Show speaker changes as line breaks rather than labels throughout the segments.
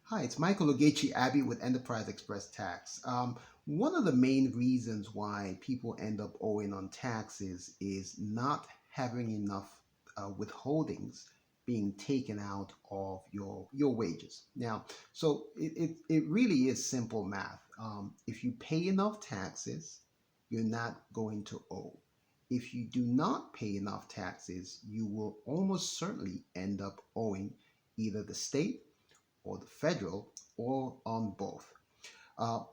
Hi, it's Michael Ogechi Abbey with Enterprise Express Tax. One of the main reasons why people end up owing on taxes is not having enough withholdings being taken out of your wages. Now, it really is simple math. If you pay enough taxes, you're not going to owe. If you do not pay enough taxes, you will almost certainly end up owing either the state or the federal or on both.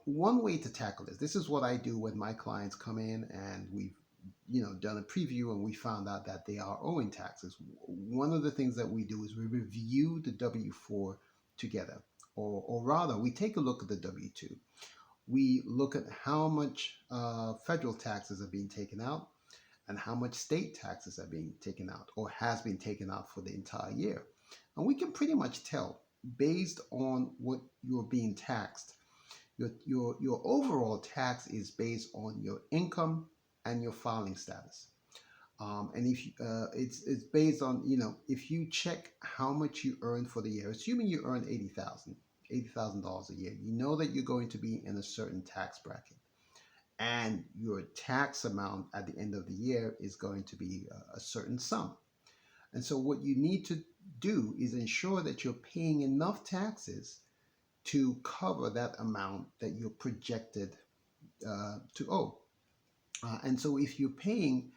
One way to tackle this is what I do when my clients come in and we've done a preview and we found out that they are owing taxes. One of the things that we do is we review the W-4 together, or rather, we take a look at the W-2. We look at how much federal taxes are being taken out and how much state taxes are being taken out or has been taken out for the entire year. And we can pretty much tell based on what you're being taxed. Your overall tax is based on your income and your filing status. And if it's based on, if you check how much you earn for the year, assuming you earn $80,000 a year, you know that you're going to be in a certain tax bracket, and your tax amount at the end of the year is going to be a certain sum. And so what you need to do is ensure that you're paying enough taxes to cover that amount that you're projected to owe. And so if you're paying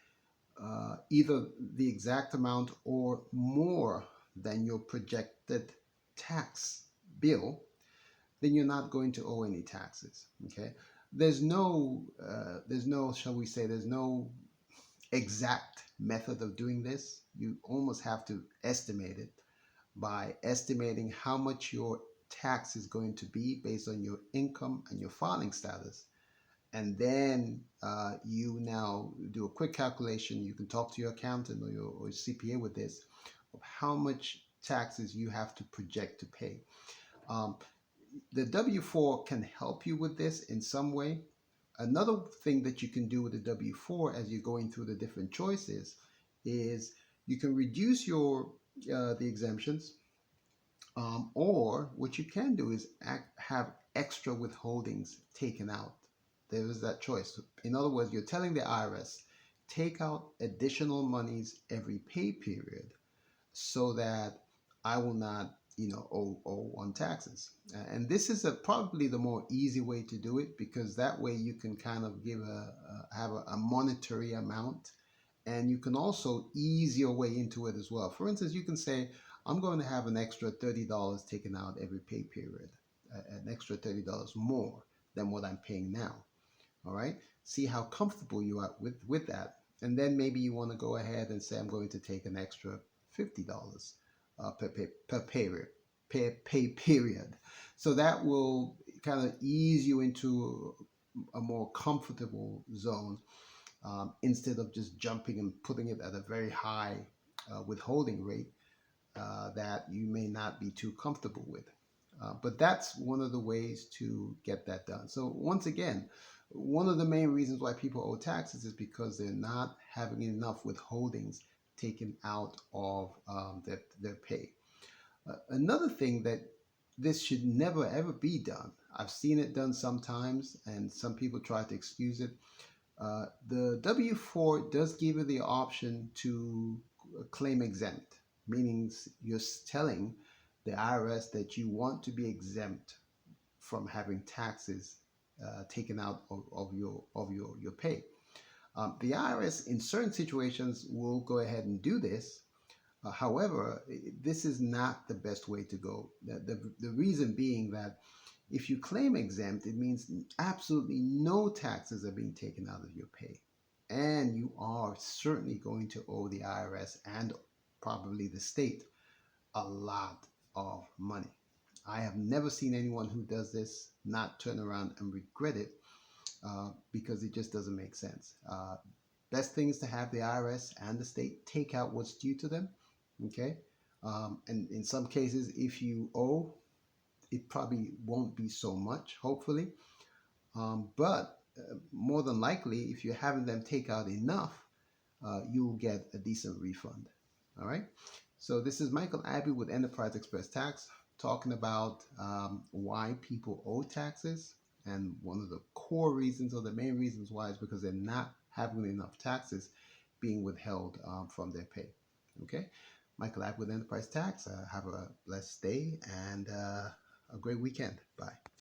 either the exact amount or more than your projected tax bill, then you're not going to owe any taxes. Okay. There's no, shall we say, there's no exact method of doing this. You almost have to estimate it by estimating how much your tax is going to be based on your income and your filing status. And then you now do a quick calculation. You can talk to your accountant or your CPA with this of how much taxes you have to project to pay. Um, the W-4 can help you with this in some way. Another thing that you can do with the W-4 as you're going through the different choices is you can reduce the exemptions, or what you can do is have extra withholdings taken out. There is that choice. In other words, you're telling the IRS, take out additional monies every pay period so that I will not, owe on taxes. And this is probably the more easy way to do it, because that way you can kind of have a monetary amount, and you can also ease your way into it as well. For instance, you can say, I'm going to have an extra $30 taken out every pay period, an extra $30 more than what I'm paying now. All right. See how comfortable you are with that. And then maybe you want to go ahead and say, I'm going to take an extra $50 per pay period. So that will kind of ease you into a more comfortable zone, instead of just jumping and putting it at a very high withholding rate that you may not be too comfortable with. But that's one of the ways to get that done. So once again, one of the main reasons why people owe taxes is because they're not having enough withholdings taken out of their pay. Another thing that this should never ever be done. I've seen it done sometimes, and some people try to excuse it. The W-4 does give you the option to claim exempt, meaning you're telling the IRS that you want to be exempt from having taxes taken out of your pay. The IRS in certain situations will go ahead and do this. However, this is not the best way to go. The reason being that if you claim exempt, it means absolutely no taxes are being taken out of your pay. And you are certainly going to owe the IRS and probably the state a lot of money. I have never seen anyone who does this not turn around and regret it, because it just doesn't make sense. Best thing is to have the IRS and the state take out what's due to them. Okay. And in some cases, if you owe, it probably won't be so much, hopefully. But more than likely, if you're having them take out enough, you'll get a decent refund. All right. So this is Michael Abbey with Enterprise Express Tax. talking about why people owe taxes. And one of the core reasons, or the main reasons why, is because they're not having enough taxes being withheld from their pay. Okay? Michael App with Enterprise Tax. Have a blessed day and a great weekend. Bye.